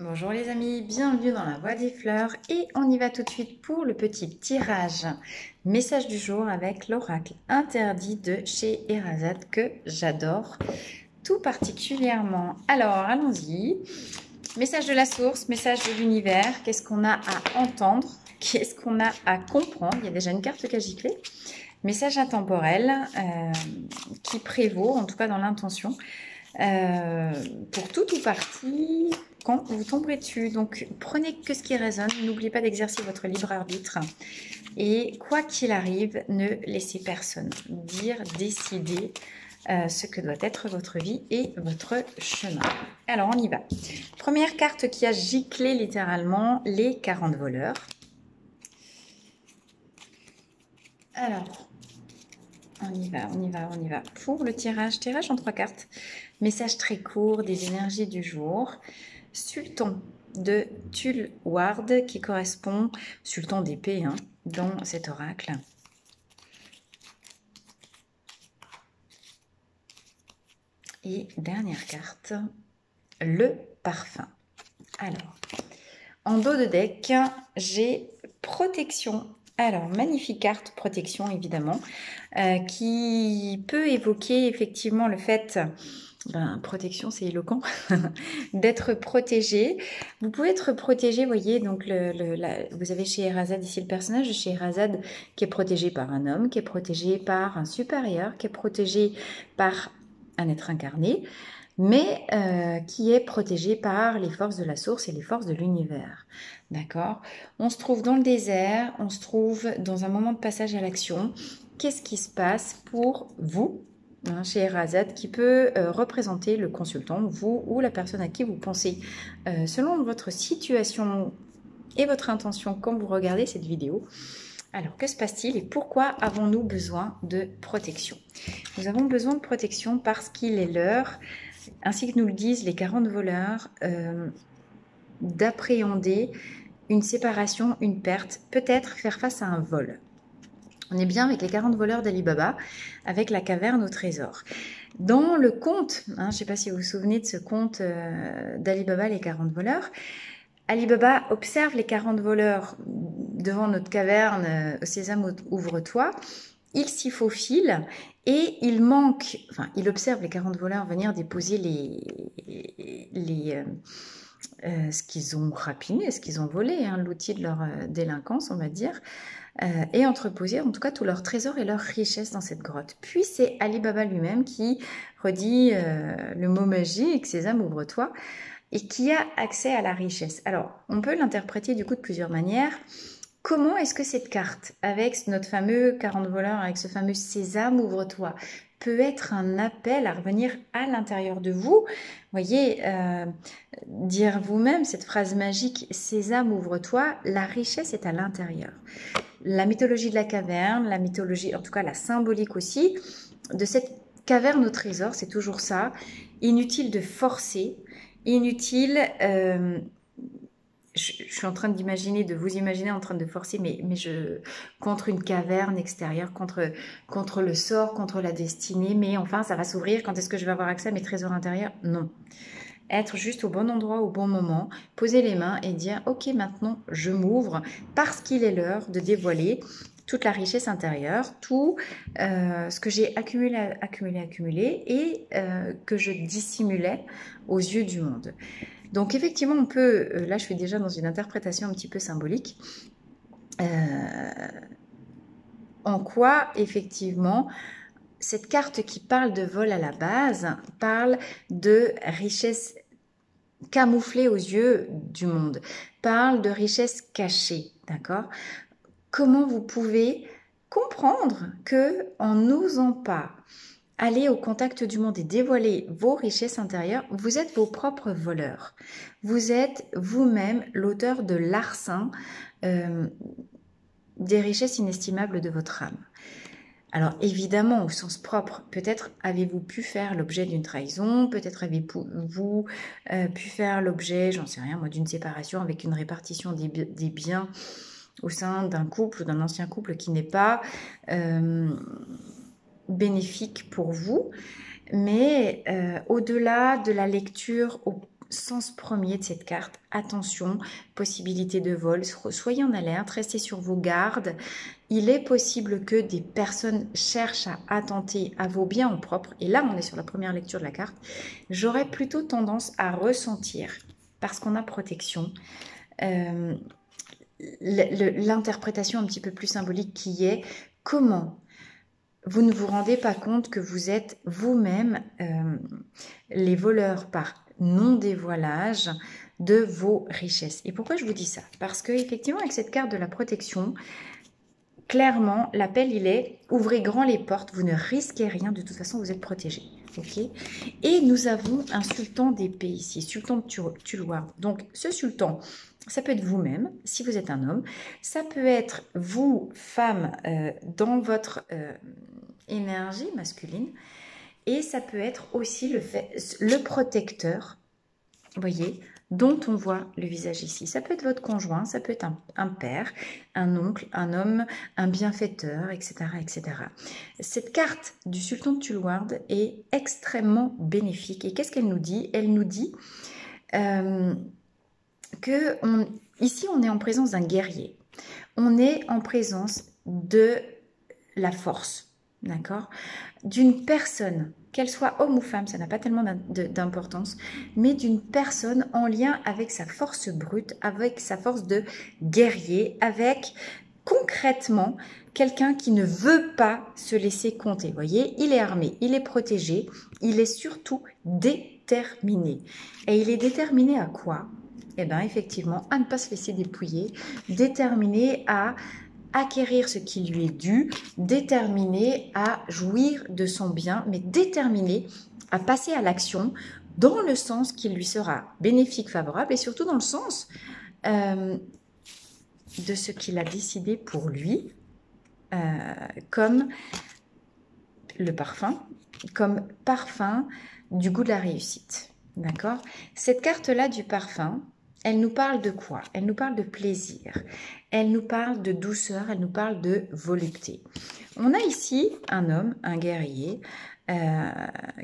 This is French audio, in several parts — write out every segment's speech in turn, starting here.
Bonjour les amis, bienvenue dans la Voie des Fleurs et on y va tout de suite pour le petit tirage message du jour avec l'oracle interdit de chez Erazade que j'adore tout particulièrement. Alors allons-y, message de la source, message de l'univers, qu'est-ce qu'on a à entendre, qu'est-ce qu'on a à comprendre, il y a déjà une carte qui a giclé, message intemporel qui prévaut en tout cas dans l'intention. Pour tout ou partie quand vous tomberez dessus. Donc prenez que ce qui résonne, n'oubliez pas d'exercer votre libre arbitre et quoi qu'il arrive, ne laissez personne dire, décider ce que doit être votre vie et votre chemin. Alors on y va. Première carte qui a giclé littéralement, les 40 voleurs. Alors on y va, on y va, on y va. Pour le tirage en 3 cartes. Message très court des énergies du jour. Sultan de Tulward qui correspond, Sultan d'épée dans cet oracle. Et dernière carte, le parfum. Alors, en dos de deck, j'ai protection. Alors, magnifique carte, protection évidemment, qui peut évoquer effectivement le fait... protection, c'est éloquent, d'être protégé. Vous pouvez être protégé, voyez, donc vous avez chez Erazade ici le personnage de chez Erazade qui est protégé par un homme, qui est protégé par un supérieur, qui est protégé par un être incarné, mais qui est protégé par les forces de la source et les forces de l'univers. D'accord? On se trouve dans le désert, on se trouve dans un moment de passage à l'action. Qu'est-ce qui se passe pour vous chez Erazade qui peut représenter le consultant, vous ou la personne à qui vous pensez, selon votre situation et votre intention quand vous regardez cette vidéo. Alors, que se passe-t-il et pourquoi avons-nous besoin de protection? Nous avons besoin de protection parce qu'il est l'heure, ainsi que nous le disent les 40 voleurs, d'appréhender une séparation, une perte, peut-être faire face à un vol. On est bien avec les 40 voleurs d'Ali Baba, avec la caverne au trésor. Dans le conte, je ne sais pas si vous vous souvenez de ce conte d'Ali Baba, les 40 voleurs, Ali Baba observe les 40 voleurs devant notre caverne, au Sésame, ouvre-toi. Il s'y faufile et il observe les 40 voleurs venir déposer ce qu'ils ont rapiné, ce qu'ils ont volé, l'outil de leur délinquance, on va dire, et entreposer en tout cas tout leur trésor et leur richesse dans cette grotte. Puis c'est Ali Baba lui-même qui redit le mot magique, Sésame, ouvre-toi, et qui a accès à la richesse. Alors, on peut l'interpréter du coup de plusieurs manières. Comment est-ce que cette carte, avec notre fameux 40 voleurs, avec ce fameux Sésame, ouvre-toi, peut être un appel à revenir à l'intérieur de vous? Voyez, dire vous-même cette phrase magique, Sésame, ouvre-toi, la richesse est à l'intérieur. La mythologie de la caverne, la mythologie, en tout cas la symbolique aussi, de cette caverne au trésor, c'est toujours ça. Inutile de forcer, inutile... je suis en train d'imaginer, de vous imaginer en train de forcer, contre une caverne extérieure, contre le sort, contre la destinée, mais enfin ça va s'ouvrir, quand est-ce que je vais avoir accès à mes trésors intérieurs? Non. Être juste au bon endroit, au bon moment, poser les mains et dire « Ok, maintenant, je m'ouvre parce qu'il est l'heure de dévoiler toute la richesse intérieure, tout ce que j'ai accumulé et que je dissimulais aux yeux du monde. » Donc effectivement, on peut, là je suis déjà dans une interprétation un petit peu symbolique, en quoi effectivement cette carte qui parle de vol à la base parle de richesse camouflée aux yeux du monde, parle de richesse cachée, d'accord? Comment vous pouvez comprendre que en n'osant pas aller au contact du monde et dévoiler vos richesses intérieures, vous êtes vos propres voleurs. Vous êtes vous-même l'auteur de larcin des richesses inestimables de votre âme. Alors évidemment, au sens propre, peut-être avez-vous pu faire l'objet d'une trahison, peut-être avez-vous pu faire l'objet, j'en sais rien moi, d'une séparation avec une répartition des biens au sein d'un couple ou d'un ancien couple qui n'est pas bénéfique pour vous. Mais au-delà de la lecture sens premier de cette carte. Attention, possibilité de vol, soyez en alerte, restez sur vos gardes. Il est possible que des personnes cherchent à attenter à vos biens en propre. Et là, on est sur la première lecture de la carte. J'aurais plutôt tendance à ressentir, parce qu'on a protection, l'interprétation un petit peu plus symbolique qui est comment vous ne vous rendez pas compte que vous êtes vous-même les voleurs par non-dévoilage de vos richesses. Et pourquoi je vous dis ça? Parce que effectivement, avec cette carte de la protection, clairement, l'appel, il est « Ouvrez grand les portes, vous ne risquez rien, de toute façon, vous êtes protégés. » Okay. Et nous avons un sultan d'épée ici, sultan de Tuluar. Donc, ce sultan, ça peut être vous-même, si vous êtes un homme. Ça peut être vous, femme, dans votre énergie masculine. Et ça peut être aussi le protecteur, vous voyez, dont on voit le visage ici. Ça peut être votre conjoint, ça peut être un père, un oncle, un homme, un bienfaiteur, etc. etc. Cette carte du sultan de Tuluar est extrêmement bénéfique. Et qu'est-ce qu'elle nous dit? Elle nous dit ici, on est en présence d'un guerrier. On est en présence de la force, d'accord? D'une personne, qu'elle soit homme ou femme, ça n'a pas tellement d'importance, mais d'une personne en lien avec sa force brute, avec sa force de guerrier, avec concrètement quelqu'un qui ne veut pas se laisser compter. Vous voyez, il est armé, il est protégé, il est surtout déterminé. Et il est déterminé à quoi? Eh bien, effectivement, à ne pas se laisser dépouiller, déterminé à acquérir ce qui lui est dû, déterminé à jouir de son bien, mais déterminé à passer à l'action dans le sens qui lui sera bénéfique, favorable, et surtout dans le sens de ce qu'il a décidé pour lui, comme le parfum, comme parfum du goût de la réussite. D'accord? Cette carte-là du parfum, elle nous parle de quoi? Elle nous parle de plaisir, elle nous parle de douceur, elle nous parle de volupté. On a ici un homme, un guerrier,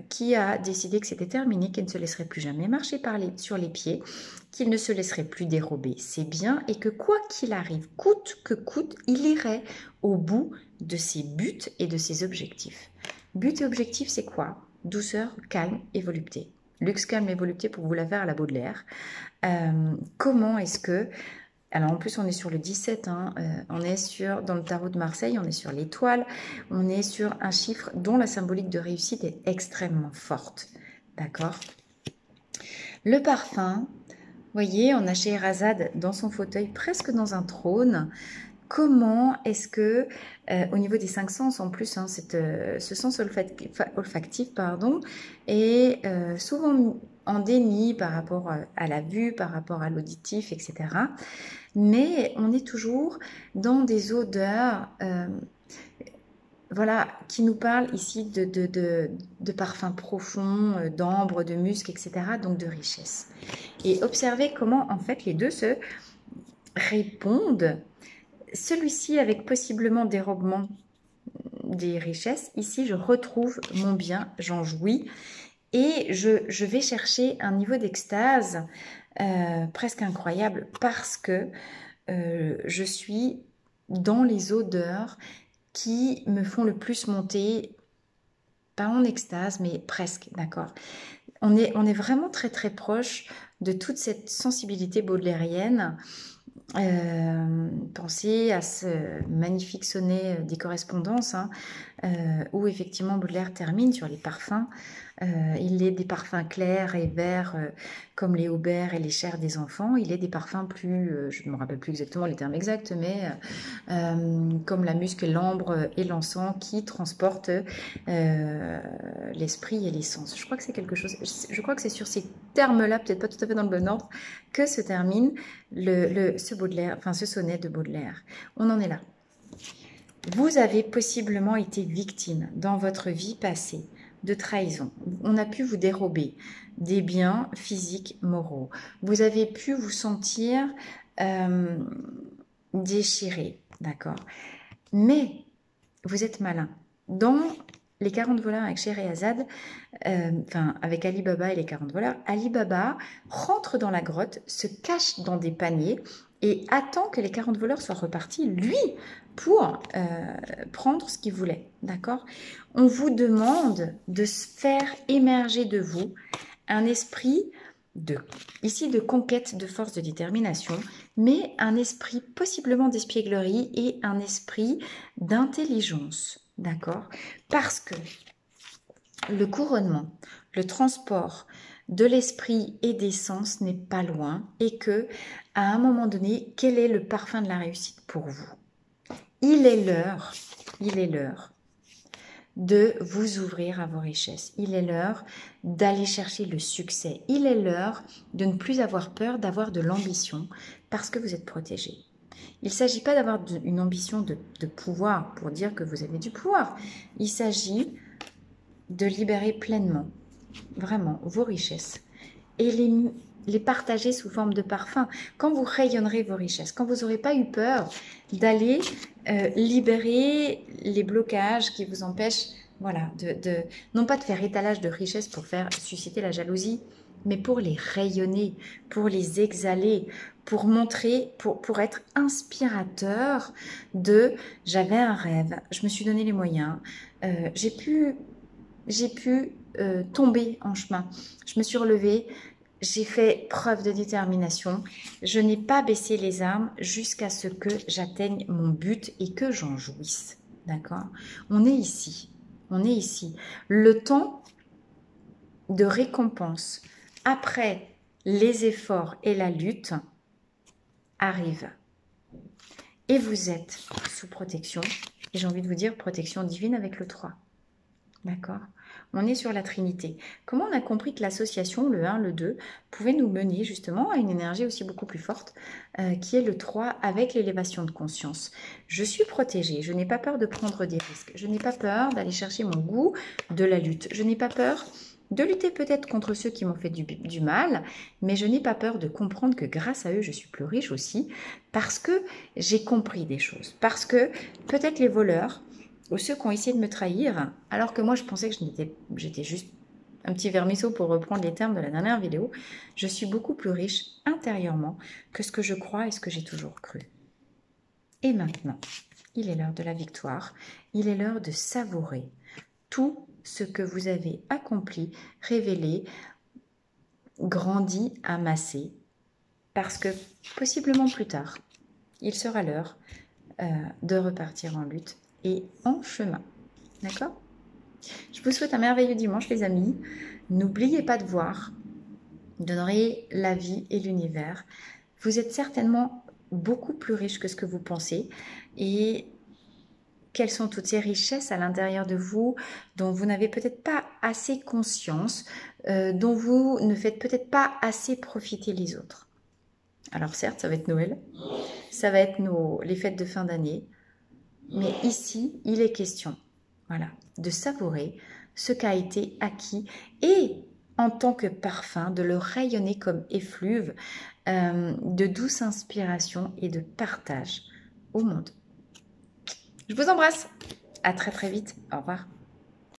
qui a décidé que c'était terminé, qu'il ne se laisserait plus jamais marcher sur les pieds, qu'il ne se laisserait plus dérober ses biens et que quoi qu'il arrive, coûte que coûte, il irait au bout de ses buts et de ses objectifs. But et objectif, c'est quoi? Douceur, calme et volupté. Luxe, calme et volupté pour vous la faire à la Baudelaire. Comment est-ce que... Alors en plus on est sur le 17, on est dans le tarot de Marseille, on est sur l'étoile, on est sur un chiffre dont la symbolique de réussite est extrêmement forte. D'accord? Le parfum, vous voyez, on a Scheherazade dans son fauteuil, presque dans un trône. Comment est-ce que, au niveau des 5 sens, en plus, ce sens olfactif, est souvent en déni par rapport à la vue, par rapport à l'auditif, etc. Mais on est toujours dans des odeurs voilà, qui nous parlent ici de parfums profonds, d'ambre, de musc, etc. Donc de richesse. Et observez comment, en fait, les deux se répondent. Celui-ci avec possiblement dérobement des richesses. Ici, je retrouve mon bien, j'en jouis. Et je vais chercher un niveau d'extase presque incroyable parce que je suis dans les odeurs qui me font le plus monter, pas en extase, mais presque, d'accord. On est vraiment très très proche de toute cette sensibilité baudelairienne. Pensez à ce magnifique sonnet des correspondances où effectivement Baudelaire termine sur les parfums. Il est des parfums clairs et verts comme les haubers et les chairs des enfants. Il est des parfums plus, je ne me rappelle plus exactement les termes exacts, mais comme la musc, l'ambre et l'encens qui transportent l'esprit et l'essence. Je crois que c'est quelque chose, je crois que c'est sur ces termes-là, peut-être pas tout à fait dans le bon ordre, que se termine ce sonnet de Baudelaire. On en est là. Vous avez possiblement été victime dans votre vie passée de trahison. On a pu vous dérober des biens physiques, moraux. Vous avez pu vous sentir déchiré, d'accord? Mais vous êtes malin. Dans les 40 voleurs avec Scheherazade, enfin avec Ali Baba et les 40 voleurs, Ali Baba rentre dans la grotte, se cache dans des paniers et attend que les 40 voleurs soient repartis, lui, pour prendre ce qu'il voulait. D'accord? On vous demande de faire émerger de vous un esprit ici de conquête, de force, de détermination, mais un esprit possiblement d'espièglerie et un esprit d'intelligence. D'accord? Parce que le couronnement, le transport de l'esprit et des sens n'est pas loin et que, à un moment donné, quel est le parfum de la réussite pour vous? Il est l'heure de vous ouvrir à vos richesses. Il est l'heure d'aller chercher le succès. Il est l'heure de ne plus avoir peur, d'avoir de l'ambition parce que vous êtes protégé. Il ne s'agit pas d'avoir une ambition de pouvoir pour dire que vous avez du pouvoir. Il s'agit de libérer pleinement, vraiment, vos richesses et les partager sous forme de parfum. Quand vous rayonnerez vos richesses, quand vous n'aurez pas eu peur d'aller libérer les blocages qui vous empêchent, voilà, non pas de faire étalage de richesses pour faire susciter la jalousie, mais pour les rayonner, pour les exhaler, pour montrer, pour être inspirateur de « j'avais un rêve, je me suis donné les moyens, j'ai pu tomber en chemin, je me suis relevée, j'ai fait preuve de détermination, je n'ai pas baissé les armes jusqu'à ce que j'atteigne mon but et que j'en jouisse. » D'accord? On est ici. Le temps de récompense après les efforts et la lutte arrive. Et vous êtes sous protection. Et j'ai envie de vous dire protection divine avec le 3. D'accord? On est sur la Trinité. Comment on a compris que l'association, le 1, le 2, pouvait nous mener justement à une énergie aussi beaucoup plus forte, qui est le 3 avec l'élévation de conscience. Je suis protégée, je n'ai pas peur de prendre des risques, je n'ai pas peur d'aller chercher mon goût de la lutte, je n'ai pas peur de lutter peut-être contre ceux qui m'ont fait du mal, mais je n'ai pas peur de comprendre que grâce à eux, je suis plus riche aussi, parce que j'ai compris des choses, parce que peut-être les voleurs, ou ceux qui ont essayé de me trahir, alors que moi je pensais que j'étais juste un petit vermisseau pour reprendre les termes de la dernière vidéo, je suis beaucoup plus riche intérieurement que ce que je crois et ce que j'ai toujours cru. Et maintenant, il est l'heure de la victoire, il est l'heure de savourer tout ce que vous avez accompli, révélé, grandi, amassé, parce que possiblement plus tard, il sera l'heure de repartir en lutte et en chemin. D'accord? Je vous souhaite un merveilleux dimanche, les amis. N'oubliez pas de voir, d'honorer la vie et l'univers. Vous êtes certainement beaucoup plus riche que ce que vous pensez. Et quelles sont toutes ces richesses à l'intérieur de vous dont vous n'avez peut-être pas assez conscience, dont vous ne faites peut-être pas assez profiter les autres. Alors certes, ça va être Noël, ça va être les fêtes de fin d'année, mais ici, il est question, voilà, de savourer ce qui a été acquis et, en tant que parfum, de le rayonner comme effluve de douce inspiration et de partage au monde. Je vous embrasse. À très très vite. Au revoir.